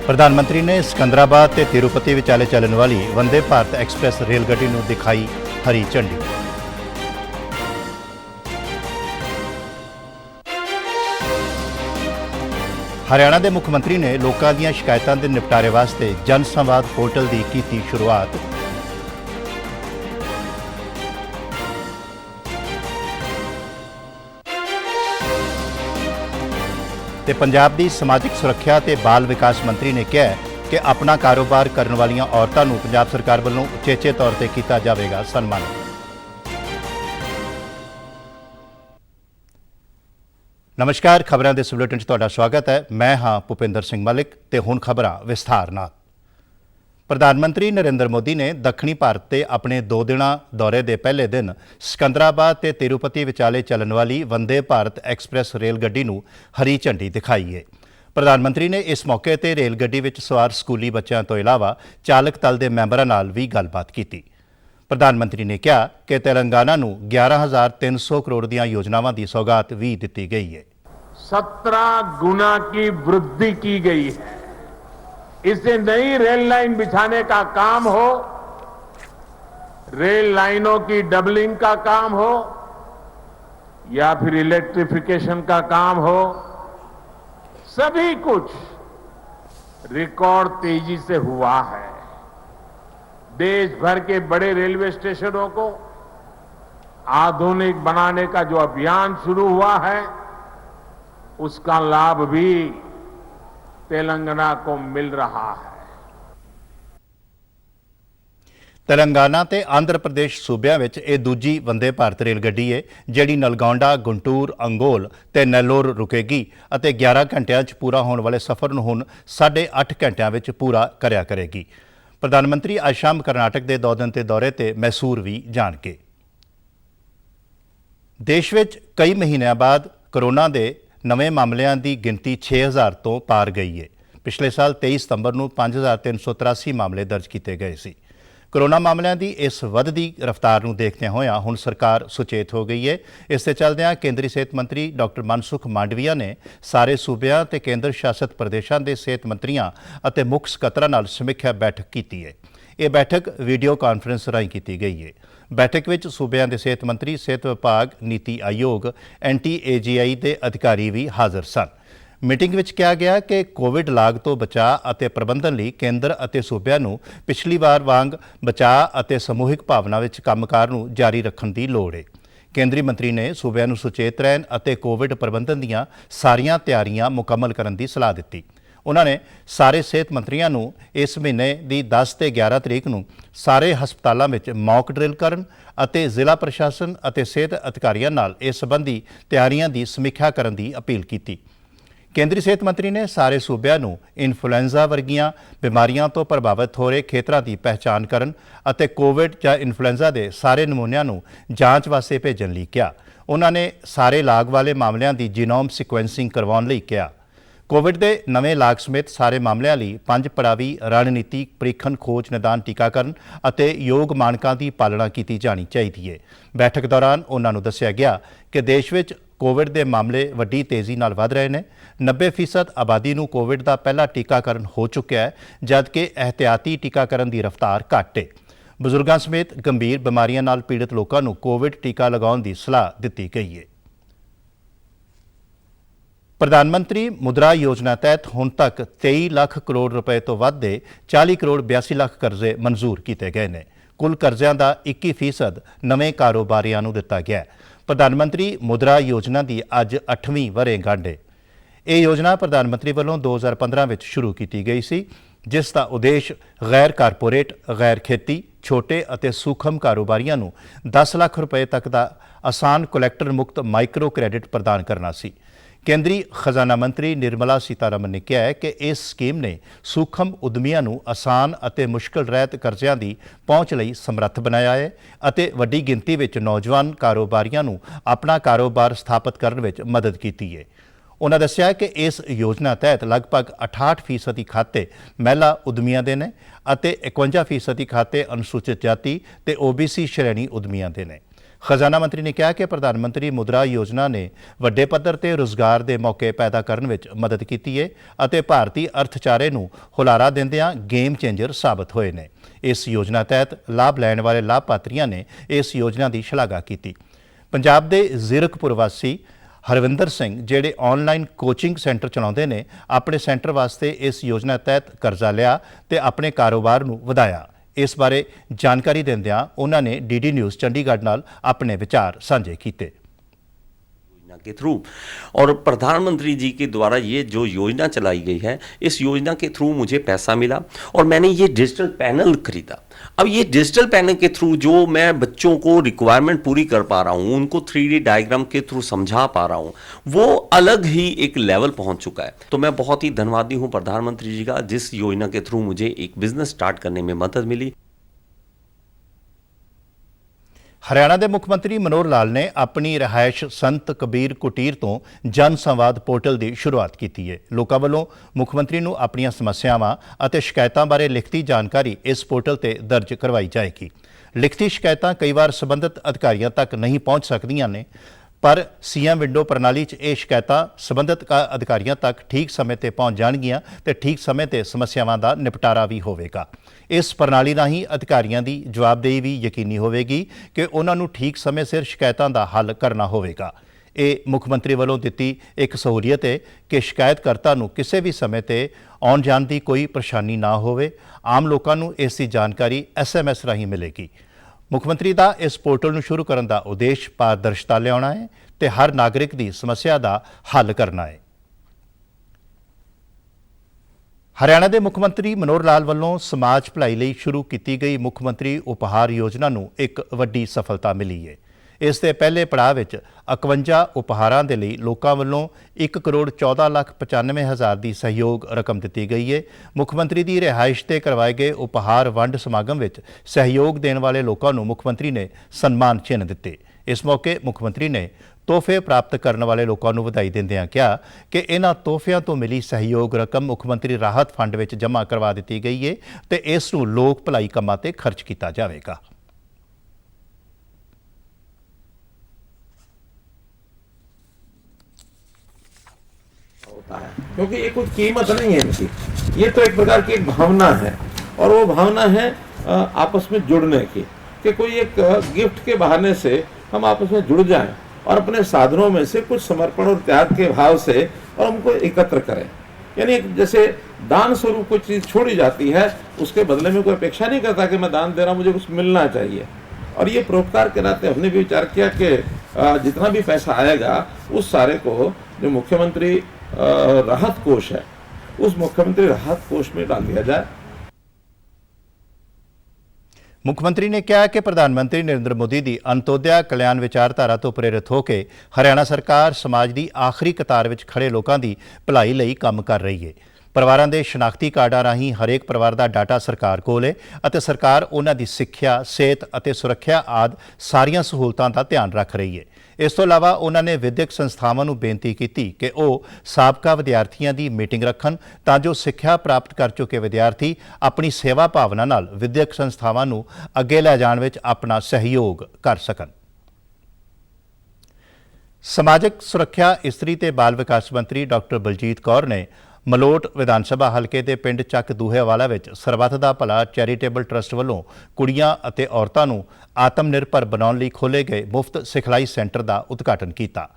प्रधानमंत्री ने सिकंदराबाद ते तिरुपति विचाले चलने वाली वंदे भारत एक्सप्रैस रेलगड्डी नूं दिखाई हरी झंडी। हरियाणा के मुख्यमंत्री ने लोगों दी शिकायतों के निपटारे वास्ते जन संवाद पोर्टल की की शुरुआत। ते पंजाब की समाजिक सुरक्षा ते बाल विकास मंत्री ने कहा कि अपना कारोबार करने वाली औरतों को पंजाब सरकार वालों उचेचे तौर पर किया जाएगा सन्मानित। नमस्कार, खबरों के इस बुलेटिन में तुहाडा स्वागत है। मैं हाँ भूपिंदर सिंह मलिक ते हुण खबरां विस्तार नाल। प्रधानमंत्री नरेंद्र मोदी ने दक्षिणी भारत के अपने 2 दिना दौरे के पहले दिन सिकंदराबाद ते तिरुपति विचाले चलने वाली वंदे भारत एक्सप्रैस रेलगड्डी नूं हरी झंडी दिखाई है। प्रधानमंत्री ने इस मौके पर रेलगड्डी विच सवार स्कूली बच्चों तो इलावा चालक दल के मैंबरों नाल भी गलबात की। प्रधानमंत्री ने कहा कि तेलंगाना नूं 11,300 करोड़ दी योजनावां दी सौगात भी दी गई है। 17 गुना की वृद्धि की गई है। इससे नई रेल लाइन बिछाने का काम हो, रेल लाइनों की डबलिंग का काम हो या फिर इलेक्ट्रिफिकेशन का काम हो, सभी कुछ रिकॉर्ड तेजी से हुआ है। देश भर के बड़े रेलवे स्टेशनों को आधुनिक बनाने का जो अभियान शुरू हुआ है, उसका लाभ भी तेलंगाना को मिल रहा है। तेलंगाना ते आंध्र प्रदेश सूबिया विच यह दूजी वंदे भारत रेलगड्डी है जिहड़ी नलगोंडा, गुंटूर, अंगोल ते नेल्लोर रुकेगी अते 11 घंटिਆਂ 'ਚ पूरा होने वाले सफ़र ਨੂੰ ਹੁਣ 8.5 घंटिਆਂ ਵਿੱਚ पूरा करिया करेगी। प्रधानमंत्री आज शाम करनाटक के 2 दिन के दौरे ते मैसूर भी जाणगे। देश विच कई महीनों बाद कोरोना के नवे मामलों की गिनती 6,000 तो पार गई है। पिछले साल 23 सितंबर को 5,383 मामले दर्ज किए गए सी। कोरोना मामलों की इस वधदी रफ्तार को देखते हुए हुण सरकार सुचेत हो गई है। इस चलदे केंद्रीय सेहत मंत्री डॉक्टर मनसुख मांडविया ने सारे सूबिया ते केंद्र शासित प्रदेशों के सेहत मंत्रियों और मुख्य सकत्तरां नाल समीक्षा बैठक की है। यह बैठक वीडियो कॉन्फ्रेंस राही की गई है। बैठक में सूबिया के सेहत मंत्री, सेहत विभाग, नीति आयोग, NTAGI के अधिकारी भी हाजिर सन। मीटिंग में कहा गया कि कोविड लाग तो बचाव और प्रबंधन लिए केंद्र और सूबिया नूं पिछली बार वांग बचाव और समूहिक भावना में कामकाज नूं जारी रखने की लोड़ है। केंद्रीय मंत्री ने सूबिया नूं सुचेत रहन और कोविड प्रबंधन दीआं सारियां तैयारियां मुकम्मल करने की सलाह दी। उन्होंने सारे सेहत मंत्रियों को इस महीने की 10 ते 11 तरीक नूं सारे हस्पतालों में मॉक ड्रिल करन अते जिला प्रशासन और सेहत अधिकारियों नाल इस संबंधी तैयारियों की समीक्षा करने की अपील की। केंद्रीय सेहत मंत्री ने सारे सूबिया नूं इन्फ्लुएंजा वर्गियां बीमारियों तो प्रभावित हो रहे खेतरां की पहचान करन अते कोविड या इन्फ्लुएंजा के सारे नमूनिਆਂ ਨੂੰ जांच वास्ते भेजण लई कहा। उन्होंने सारे लाग वाले मामलों की जीनोम सिक्वेंसिंग करवाउण लई कहा। कोविड के नवे लाग समेत सारे मामलों लिए 5 पड़ावी रणनीति परीक्षण, खोज, निदान, टीकाकरण और योग मानकों की पालना की जानी चाहिए। बैठक दौरान उन्होंने दस्सिया गया कि देश में कोविड के मामले वड्डी तेज़ी नाल वध रहे हैं। 90% आबादी नूं कोविड का पहला टीकाकरण हो चुका है, जबकि एहतियाती टीकाकरण की रफ्तार घट है। बजुर्गों समेत गंभीर बीमारियों नाल पीड़ित लोगों को कोविड टीका लगाने की सलाह दी गई है। प्रधानमंत्री मुद्रा योजना तहत हुण तक 23 लाख करोड़ रुपए तो वध दे 40 करोड़ 82 लाख कर्जे मंजूर किए गए हैं। कुल कर्जियां का 21% नवे कारोबारियों को दिता गया है। प्रधानमंत्री मुद्रा योजना की अज 8वीं वर्षगांठ है। ये योजना प्रधानमंत्री वालों 2015 में शुरू की गई सी, जिसका उद्देश्य गैर कारपोरेट, गैर खेती, छोटे और सूखम कारोबारियों को 10 लाख रुपए तक का आसान कोलैक्टर मुक्त माइक्रो क्रेडिट प्रदान करना सी। केंद्रीय खजाना मंत्री निर्मला सीतारमन ने कहा है कि इस स्कीम ने सूखम उद्यमियों को आसान और मुश्किल रहत कर्जियां की पहुँच लई समर्थ बनाया है और वड्डी गिनती में नौजवान कारोबारियों को अपना कारोबार स्थापित करने में मदद की है। उन्होंने दस्सिया कि इस योजना तहत लगभग 68% खाते महिला उद्यमियों के ने और 51% खाते अनुसूचित जाति ते OBC श्रेणी उद्यमियों के ने। ਖਜ਼ਾਨਾ ਮੰਤਰੀ ਨੇ ਕਿਹਾ ਕਿ ਪ੍ਰਧਾਨ ਮੰਤਰੀ ਮੁਦਰਾ ਯੋਜਨਾ ਨੇ ਵੱਡੇ ਪੱਧਰ ਤੇ ਰੁਜ਼ਗਾਰ ਦੇ ਮੌਕੇ ਪੈਦਾ ਕਰਨ ਵਿੱਚ ਮਦਦ ਕੀਤੀ ਹੈ ਅਤੇ ਭਾਰਤੀ ਅਰਥਚਾਰੇ ਨੂੰ ਹੁਲਾਰਾ ਦਿੰਦਿਆਂ ਗੇਮ ਚੇਂਜਰ ਸਾਬਤ ਹੋਏ ਨੇ। ਇਸ ਯੋਜਨਾ ਤਹਿਤ ਲਾਭ ਲੈਣ ਵਾਲੇ ਲਾਭਪਾਤਰੀਆਂ ਨੇ ਇਸ ਯੋਜਨਾ ਦੀ ਸ਼ਲਾਘਾ ਕੀਤੀ। ਪੰਜਾਬ ਦੇ ਜ਼ੀਰਕਪੁਰ ਵਾਸੀ ਹਰਵਿੰਦਰ ਸਿੰਘ ਜਿਹੜੇ ਆਨਲਾਈਨ ਕੋਚਿੰਗ ਸੈਂਟਰ ਚਲਾਉਂਦੇ ਨੇ, ਆਪਣੇ ਸੈਂਟਰ ਵਾਸਤੇ ਇਸ ਯੋਜਨਾ ਤਹਿਤ ਕਰਜ਼ਾ ਲਿਆ ਤੇ ਆਪਣੇ ਕਾਰੋਬਾਰ ਨੂੰ ਵਧਾਇਆ। ਇਸ ਬਾਰੇ ਜਾਣਕਾਰੀ ਦਿੰਦਿਆਂ ਉਹਨਾਂ ਨੇ ਡੀਡੀ ਨਿਊਜ਼ ਚੰਡੀਗੜ੍ਹ ਨਾਲ ਆਪਣੇ ਵਿਚਾਰ ਸਾਂਝੇ ਕੀਤੇ। योजना के थ्रू और प्रधानमंत्री जी के द्वारा ये जो योजना चलाई गई है, इस योजना के थ्रू मुझे पैसा मिला और मैंने ये डिजिटल पैनल खरीदा। अब ये डिजिटल पैनल के थ्रू जो मैं बच्चों को रिक्वायरमेंट पूरी कर पा रहा हूँ, उनको 3D डायग्राम के थ्रू समझा पा रहा हूँ, वो अलग ही एक लेवल पहुंच चुका है। तो मैं बहुत ही धन्यवादी हूँ प्रधानमंत्री जी का, जिस योजना के थ्रू मुझे एक बिजनेस स्टार्ट करने में मदद मिली। ਹਰਿਆਣਾ ਦੇ ਮੁੱਖ ਮੰਤਰੀ ਮਨੋਹਰ ਲਾਲ ਨੇ ਆਪਣੀ ਰਿਹਾਇਸ਼ ਸੰਤ ਕਬੀਰ ਕੁਟੀਰ ਤੋਂ ਜਨ ਸੰਵਾਦ ਪੋਰਟਲ ਦੀ ਸ਼ੁਰੂਆਤ ਕੀਤੀ ਹੈ। ਲੋਕਾਂ ਵੱਲੋਂ ਮੁੱਖ ਮੰਤਰੀ ਨੂੰ ਆਪਣੀਆਂ ਸਮੱਸਿਆਵਾਂ ਅਤੇ ਸ਼ਿਕਾਇਤਾਂ ਬਾਰੇ ਲਿਖਤੀ ਜਾਣਕਾਰੀ ਇਸ ਪੋਰਟਲ ਤੇ ਦਰਜ ਕਰਵਾਈ ਜਾਏਗੀ। ਲਿਖਤੀ ਸ਼ਿਕਾਇਤਾਂ ਕਈ ਵਾਰ ਸੰਬੰਧਿਤ ਅਧਿਕਾਰੀਆਂ ਤੱਕ ਨਹੀਂ ਪਹੁੰਚ ਸਕਦੀਆਂ ਨੇ, ਪਰ ਸੀਐਮ ਵਿੰਡੋ ਪ੍ਰਣਾਲੀ 'ਚ ਇਹ ਸ਼ਿਕਾਇਤਾਂ ਸੰਬੰਧਿਤ ਅਧਿਕਾਰੀਆਂ ਤੱਕ ਠੀਕ ਸਮੇਂ ਤੇ ਪਹੁੰਚ ਜਾਣਗੀਆਂ ਤੇ ਠੀਕ ਸਮੇਂ ਤੇ ਸਮੱਸਿਆਵਾਂ ਦਾ ਨਿਪਟਾਰਾ ਵੀ ਹੋਵੇਗਾ। ਇਸ ਪ੍ਰਣਾਲੀ ਰਾਹੀਂ ਅਧਿਕਾਰੀਆਂ ਦੀ ਜਵਾਬਦੇਹੀ ਵੀ ਯਕੀਨੀ ਹੋਵੇਗੀ ਕਿ ਉਹਨਾਂ ਨੂੰ ਠੀਕ ਸਮੇਂ ਸਿਰ ਸ਼ਿਕਾਇਤਾਂ ਦਾ ਹੱਲ ਕਰਨਾ ਹੋਵੇਗਾ। ਇਹ ਮੁੱਖ ਮੰਤਰੀ ਵੱਲੋਂ ਦਿੱਤੀ ਇੱਕ ਸਹੂਲੀਅਤ ਹੈ ਕਿ ਸ਼ਿਕਾਇਤਕਰਤਾ ਨੂੰ ਕਿਸੇ ਵੀ ਸਮੇਂ ਤੇ ਆਉਣ ਜਾਣ ਦੀ ਕੋਈ ਪਰੇਸ਼ਾਨੀ ਨਾ ਹੋਵੇ। ਆਮ ਲੋਕਾਂ ਨੂੰ ਇਸ ਦੀ ਜਾਣਕਾਰੀ SMS ਰਾਹੀਂ ਮਿਲੇਗੀ। ਮੁੱਖ ਮੰਤਰੀ ਦਾ ਇਸ ਪੋਰਟਲ ਨੂੰ ਸ਼ੁਰੂ ਕਰਨ ਦਾ ਉਦੇਸ਼ ਪਾਰਦਰਸ਼ਤਾ ਲਿਆਉਣਾ ਹੈ ਤੇ ਹਰ ਨਾਗਰਿਕ ਦੀ ਸਮੱਸਿਆ ਦਾ ਹੱਲ ਕਰਨਾ ਹੈ। ਹਰਿਆਣਾ ਦੇ ਮੁੱਖ ਮੰਤਰੀ ਮਨੋਹਰ ਲਾਲ ਵੱਲੋਂ ਸਮਾਜ ਭਲਾਈ ਲਈ ਸ਼ੁਰੂ ਕੀਤੀ ਗਈ ਮੁੱਖ ਮੰਤਰੀ ਉਪਹਾਰ ਯੋਜਨਾ ਨੂੰ ਇੱਕ ਵੱਡੀ ਸਫਲਤਾ ਮਿਲੀ ਹੈ। ਇਸ ਦੇ ਪਹਿਲੇ ਪੜਾਅ ਵਿੱਚ 51 ਉਪਹਾਰਾਂ ਦੇ ਲਈ ਲੋਕਾਂ ਵੱਲੋਂ 1,14,95,000 ਦੀ ਸਹਿਯੋਗ ਰਕਮ ਦਿੱਤੀ ਗਈ ਹੈ। ਮੁੱਖ ਮੰਤਰੀ ਦੀ ਰਿਹਾਇਸ਼ ਤੇ ਕਰਵਾਏ ਗਏ ਉਪਹਾਰ ਵੰਡ ਸਮਾਗਮ ਵਿੱਚ ਸਹਿਯੋਗ ਦੇਣ ਵਾਲੇ ਲੋਕਾਂ ਨੂੰ ਮੁੱਖ ਮੰਤਰੀ ਨੇ ਸਨਮਾਨ ਚਿੰਨ੍ਹ ਦਿੱਤੇ। ਇਸ ਮੌਕੇ ਮੁੱਖ ਮੰਤਰੀ ਨੇ ਤੋਹਫੇ ਪ੍ਰਾਪਤ ਕਰਨ ਵਾਲੇ ਲੋਕਾਂ ਨੂੰ ਵਧਾਈ ਦਿੰਦਿਆਂ ਕਿਹਾ ਕਿ ਇਹਨਾਂ ਤੋਹਫਿਆਂ ਤੋਂ ਮਿਲੀ ਸਹਿਯੋਗ ਰਕਮ ਮੁੱਖ ਮੰਤਰੀ ਰਾਹਤ ਫੰਡ ਵਿੱਚ ਜਮ੍ਹਾਂ ਕਰਵਾ ਦਿੱਤੀ ਗਈ ਹੈ ਤੇ ਇਸ ਨੂੰ ਲੋਕ ਭਲਾਈ ਕੰਮਾਂ ਤੇ ਖਰਚ ਕੀਤਾ ਜਾਵੇਗਾ। होता है क्योंकि ये कुछ कीमत नहीं है इनकी, ये तो एक प्रकार की एक भावना है और वो भावना है आपस में जुड़ने की, कि कोई एक गिफ्ट के बहाने से हम आपस में जुड़ जाएं और अपने साधनों में से कुछ समर्पण और त्याग के भाव से और हमको एकत्र करें। यानी जैसे दान स्वरूप कोई चीज़ छोड़ी जाती है, उसके बदले में कोई अपेक्षा नहीं करता कि मैं दान दे रहा हूँ, मुझे कुछ मिलना चाहिए। और ये परोपकार के नाते हमने भी विचार किया कि जितना भी पैसा आएगा उस सारे को जो मुख्यमंत्री राहत कोष है, उस मुख्यमंत्री राहत कोष में डाल दिया जाए। ਮੁੱਖ ਮੰਤਰੀ ਨੇ ਕਿਹਾ ਕਿ ਪ੍ਰਧਾਨ ਮੰਤਰੀ ਨਰਿੰਦਰ ਮੋਦੀ ਦੀ ਅੰਤੋਦਿਆ ਕਲਿਆਣ ਵਿਚਾਰਧਾਰਾ ਤੋਂ ਪ੍ਰੇਰਿਤ ਹੋ ਕੇ ਹਰਿਆਣਾ ਸਰਕਾਰ ਸਮਾਜ ਦੀ ਆਖਰੀ ਕਤਾਰ ਵਿੱਚ ਖੜੇ ਲੋਕਾਂ ਦੀ ਭਲਾਈ ਲਈ ਕੰਮ ਕਰ ਰਹੀ ਹੈ। ਪਰਿਵਾਰਾਂ ਦੇ ਸ਼ਨਾਖਤੀ ਕਾਰਡਾਂ ਰਾਹੀਂ ਹਰੇਕ ਪਰਿਵਾਰ ਦਾ ਡਾਟਾ ਸਰਕਾਰ ਕੋਲ ਹੈ ਅਤੇ ਸਰਕਾਰ ਉਹਨਾਂ ਦੀ ਸਿੱਖਿਆ, ਸਿਹਤ ਅਤੇ ਸੁਰੱਖਿਆ ਆਦਿ ਸਾਰੀਆਂ ਸਹੂਲਤਾਂ ਦਾ ਧਿਆਨ ਰੱਖ ਰਹੀ ਹੈ। ਇਸ ਤੋਂ ਇਲਾਵਾ ਉਹਨਾਂ ਨੇ ਵਿਦਿਅਕ ਸੰਸਥਾਵਾਂ ਨੂੰ ਬੇਨਤੀ ਕੀਤੀ ਕਿ ਉਹ ਸਾਬਕਾ ਵਿਦਿਆਰਥੀਆਂ ਦੀ ਮੀਟਿੰਗ ਰੱਖਣ ਤਾਂ ਜੋ ਸਿੱਖਿਆ ਪ੍ਰਾਪਤ ਕਰ ਚੁੱਕੇ ਵਿਦਿਆਰਥੀ ਆਪਣੀ ਸੇਵਾ ਭਾਵਨਾ ਨਾਲ ਵਿਦਿਅਕ ਸੰਸਥਾਵਾਂ ਨੂੰ ਅੱਗੇ ਲੈ ਜਾਣ ਵਿੱਚ ਆਪਣਾ ਸਹਿਯੋਗ ਕਰ ਸਕਣ। ਸਮਾਜਿਕ ਸੁਰੱਖਿਆ, ਇਸਤਰੀ ਤੇ ਬਾਲ ਵਿਕਾਸ ਮੰਤਰੀ ਡਾਕਟਰ ਬਲਜੀਤ ਕੌਰ ਨੇ ਮਲੋਟ ਵਿਧਾਨ ਸਭਾ ਹਲਕੇ ਦੇ ਪਿੰਡ ਚੱਕ ਦੂਹੇਵਾਲਾ ਵਿੱਚ ਸਰਬੱਤ ਦਾ ਭਲਾ ਚੈਰੀਟੇਬਲ ਟਰਸਟ ਵੱਲੋਂ ਕੁੜੀਆਂ ਅਤੇ ਔਰਤਾਂ ਨੂੰ ਆਤਮ ਨਿਰਭਰ ਬਣਾਉਣ ਲਈ ਖੋਲ੍ਹੇ ਗਏ ਮੁਫਤ ਸਿਖਲਾਈ ਸੈਂਟਰ ਦਾ ਉਦਘਾਟਨ ਕੀਤਾ।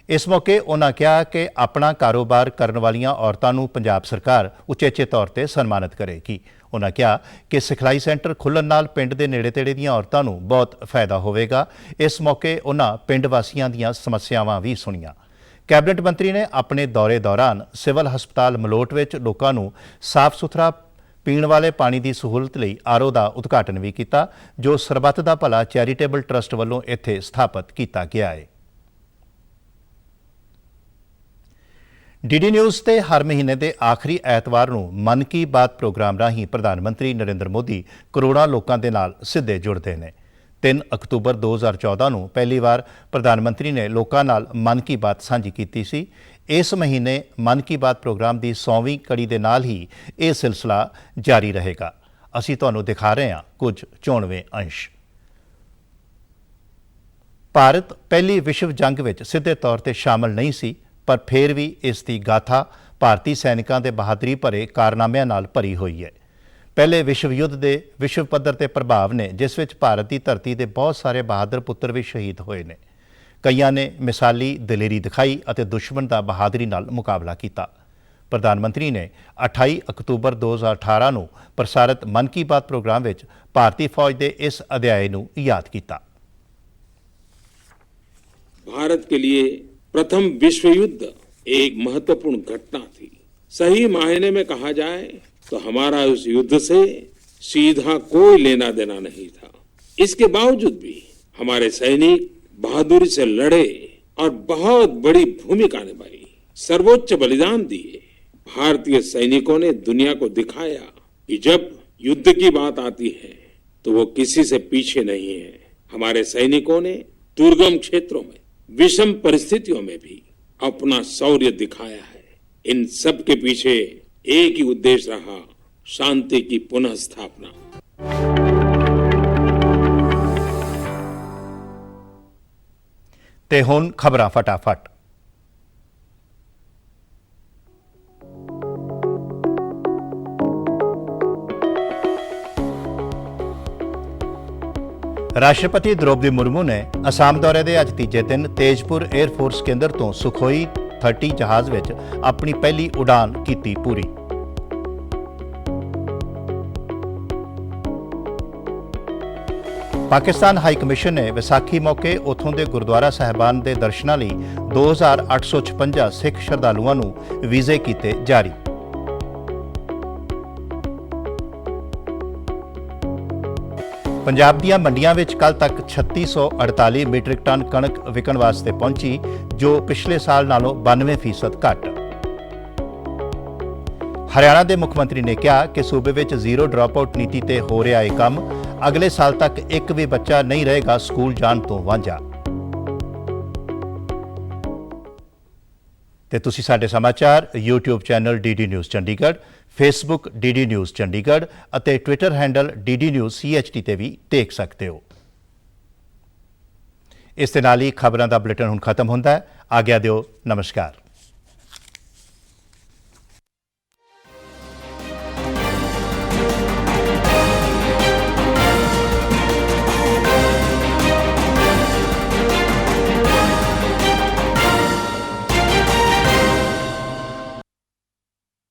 ਇਸ ਮੌਕੇ ਉਹਨਾਂ ਕਿਹਾ ਕਿ ਆਪਣਾ ਕਾਰੋਬਾਰ ਕਰਨ ਵਾਲੀਆਂ ਔਰਤਾਂ ਨੂੰ ਪੰਜਾਬ ਸਰਕਾਰ ਉਚੇਚੇ ਤੌਰ ਤੇ ਸਨਮਾਨਿਤ ਕਰੇਗੀ। ਉਹਨਾਂ ਕਿਹਾ ਕਿ ਸਿਖਲਾਈ ਸੈਂਟਰ ਖੁੱਲ੍ਹਣ ਨਾਲ ਪਿੰਡ ਦੇ ਨੇੜੇ-ਤੇੜੇ ਦੀਆਂ ਔਰਤਾਂ ਨੂੰ ਬਹੁਤ ਫਾਇਦਾ ਹੋਵੇਗਾ। ਇਸ ਮੌਕੇ ਉਹਨਾਂ ਪਿੰਡ ਵਾਸੀਆਂ ਦੀਆਂ ਸਮੱਸਿਆਵਾਂ ਵੀ ਸੁਣੀਆਂ। ਕੈਬਨਿਟ ਮੰਤਰੀ ਨੇ ਆਪਣੇ ਦੌਰੇ ਦੌਰਾਨ ਸਿਵਲ ਹਸਪਤਾਲ ਮਲੋਟ ਵਿੱਚ ਲੋਕਾਂ ਨੂੰ ਸਾਫ਼ ਸੁਥਰਾ ਪੀਣ ਵਾਲੇ ਪਾਣੀ ਦੀ ਸਹੂਲਤ ਲਈ ਆਰਓ ਦਾ ਉਦਘਾਟਨ ਵੀ ਕੀਤਾ, ਜੋ ਸਰਬੱਤ ਦਾ ਭਲਾ ਚੈਰੀਟੇਬਲ ਟਰਸਟ ਵੱਲੋਂ ਇੱਥੇ ਸਥਾਪਿਤ ਕੀਤਾ ਗਿਆ ਹੈ। ਡੀਡੀ ਨਿਊਜ਼ ਤੇ ਹਰ ਮਹੀਨੇ ਦੇ ਆਖਰੀ ਐਤਵਾਰ ਨੂੰ ਮਨ ਕੀ ਬਾਤ ਪ੍ਰੋਗਰਾਮ ਰਾਹੀਂ ਪ੍ਰਧਾਨ ਮੰਤਰੀ ਨਰਿੰਦਰ ਮੋਦੀ ਕਰੋੜਾਂ ਲੋਕਾਂ ਦੇ ਨਾਲ ਸਿੱਧੇ ਜੁੜਦੇ ਨੇ। 3 ਅਕਤੂਬਰ 2014 ਨੂੰ ਪਹਿਲੀ ਵਾਰ ਪ੍ਰਧਾਨ ਮੰਤਰੀ ਨੇ ਲੋਕਾਂ ਨਾਲ ਮਨ ਕੀ ਬਾਤ ਸਾਂਝੀ ਕੀਤੀ ਸੀ। ਇਸ ਮਹੀਨੇ ਮਨ ਕੀ ਬਾਤ ਪ੍ਰੋਗਰਾਮ ਦੀ 100ਵੀਂ ਕੜੀ ਦੇ ਨਾਲ ਹੀ ਇਹ ਸਿਲਸਿਲਾ ਜਾਰੀ ਰਹੇਗਾ। ਅਸੀਂ ਤੁਹਾਨੂੰ ਦਿਖਾ ਰਹੇ ਹਾਂ ਕੁਝ 94 ਅੰਸ਼। ਭਾਰਤ ਪਹਿਲੀ ਵਿਸ਼ਵ ਜੰਗ ਵਿੱਚ ਸਿੱਧੇ ਤੌਰ ਤੇ ਸ਼ਾਮਲ ਨਹੀਂ ਸੀ, ਪਰ ਫਿਰ ਵੀ ਇਸ ਦੀ ਗਾਥਾ ਭਾਰਤੀ ਸੈਨਿਕਾਂ ਦੇ ਬਹਾਦਰੀ ਭਰੇ ਕਾਰਨਾਮਿਆਂ ਨਾਲ ਭਰੀ ਹੋਈ ਹੈ। ਪਹਿਲੇ ਵਿਸ਼ਵ ਯੁੱਧ ਦੇ ਵਿਸ਼ਵ ਪੱਧਰ ਤੇ ਪ੍ਰਭਾਵ ਨੇ, ਜਿਸ ਵਿੱਚ ਭਾਰਤ ਦੀ ਧਰਤੀ ਦੇ ਬਹੁਤ ਸਾਰੇ ਬਹਾਦਰ ਪੁੱਤਰ ਵੀ ਸ਼ਹੀਦ ਹੋਏ ਨੇ। ਕਈਆਂ ਨੇ ਮਿਸਾਲੀ ਦਲੇਰੀ ਦਿਖਾਈ ਅਤੇ ਦੁਸ਼ਮਣ ਦਾ ਬਹਾਦਰੀ ਨਾਲ ਮੁਕਾਬਲਾ ਕੀਤਾ। ਪ੍ਰਧਾਨ ਮੰਤਰੀ ਨੇ 28 ਅਕਤੂਬਰ 2018 ਨੂੰ ਪ੍ਰਸਾਰਿਤ ਮਨ ਕੀ ਬਾਤ ਪ੍ਰੋਗਰਾਮ ਵਿੱਚ ਭਾਰਤੀ ਫੌਜ ਦੇ ਇਸ ਅਧਿਆਇ ਨੂੰ ਯਾਦ ਕੀਤਾ। भारत के लिए प्रथम विश्व युद्ध एक महत्वपूर्ण घटना थी। सही मायने में कहा जाए तो हमारा उस युद्ध से सीधा कोई लेना देना नहीं था। इसके बावजूद भी हमारे सैनिक बहादुरी से लड़े और बहुत बड़ी भूमिका निभाई, सर्वोच्च बलिदान दिए। भारतीय सैनिकों ने दुनिया को दिखाया कि जब युद्ध की बात आती है तो वो किसी से पीछे नहीं है। हमारे सैनिकों ने दुर्गम क्षेत्रों में, विषम परिस्थितियों में भी अपना शौर्य दिखाया है। इन सब के पीछे एक ही उद्देश्य रहा, शांति की पुनः स्थापना। ते हुण खबरां फटाफट। ਰਾਸ਼ਟਰਪਤੀ द्रौपदी मुर्मू ने ਅਸਾਮ ਦੌਰੇ ਦੇ ਅੱਜ ਤੀਜੇ ਦਿਨ ਤੇਜਪੁਰ 에ਅਰਫੋਰਸ ਕੇਂਦਰ ਤੋਂ ਸੁਖੋਈ 30 ਜਹਾਜ਼ ਵਿੱਚ ਆਪਣੀ ਪਹਿਲੀ ਉਡਾਨ ਕੀਤੀ ਪੂਰੀ। ਪਾਕਿਸਤਾਨ ਹਾਈ ਕਮਿਸ਼ਨ ਨੇ ਵਿਸਾਖੀ ਮੌਕੇ ਉੱਥੋਂ ਦੇ ਗੁਰਦੁਆਰਾ ਸਾਹਿਬਾਨ ਦੇ ਦਰਸ਼ਨਾਂ ਲਈ 2856 ਸਿੱਖ ਸ਼ਰਧਾਲੂਆਂ ਨੂੰ ਵੀਜ਼ੇ ਕੀਤੇ ਜਾਰੀ। ਪੰਜਾਬ ਦੀਆਂ ਮੰਡੀਆਂ ਵਿੱਚ ਕੱਲ ਤੱਕ 3648 ਮੀਟ੍ਰਿਕ ਟਨ ਕਣਕ ਵਿਕਣ ਵਾਸਤੇ ਪਹੁੰਚੀ, ਜੋ ਪਿਛਲੇ ਸਾਲ ਨਾਲੋਂ 92% ਘੱਟ। ਹਰਿਆਣਾ ਦੇ ਮੁੱਖ ਮੰਤਰੀ ਨੇ ਕਿਹਾ ਕਿ ਸੂਬੇ ਵਿੱਚ ਜ਼ੀਰੋ ਡ੍ਰੌਪਆਊਟ ਨੀਤੀ ਤੇ ਹੋ ਰਿਹਾ ਇਹ ਕੰਮ, ਅਗਲੇ ਸਾਲ ਤੱਕ ਇੱਕ ਵੀ ਬੱਚਾ ਨਹੀਂ ਰਹੇਗਾ ਸਕੂਲ ਜਾਣ ਤੋਂ ਵਾਂਝਾ। ਤੇ ਤੁਸੀਂ ਸਾਡੇ ਸਮਾਚਾਰ YouTube channel DD news Chandigarh, Facebook DD news Chandigarh ਅਤੇ Twitter handle DD news CHT ਤੇ ਵੀ ਦੇਖ ਸਕਦੇ ਹੋ। ਇਸ ਦੇ ਨਾਲ ਹੀ ਖਬਰਾਂ ਦਾ ਬੁਲੇਟਿਨ ਹੁਣ ਖਤਮ ਹੁੰਦਾ ਹੈ। ਆਗਿਆ ਦਿਓ, ਨਮਸਕਾਰ।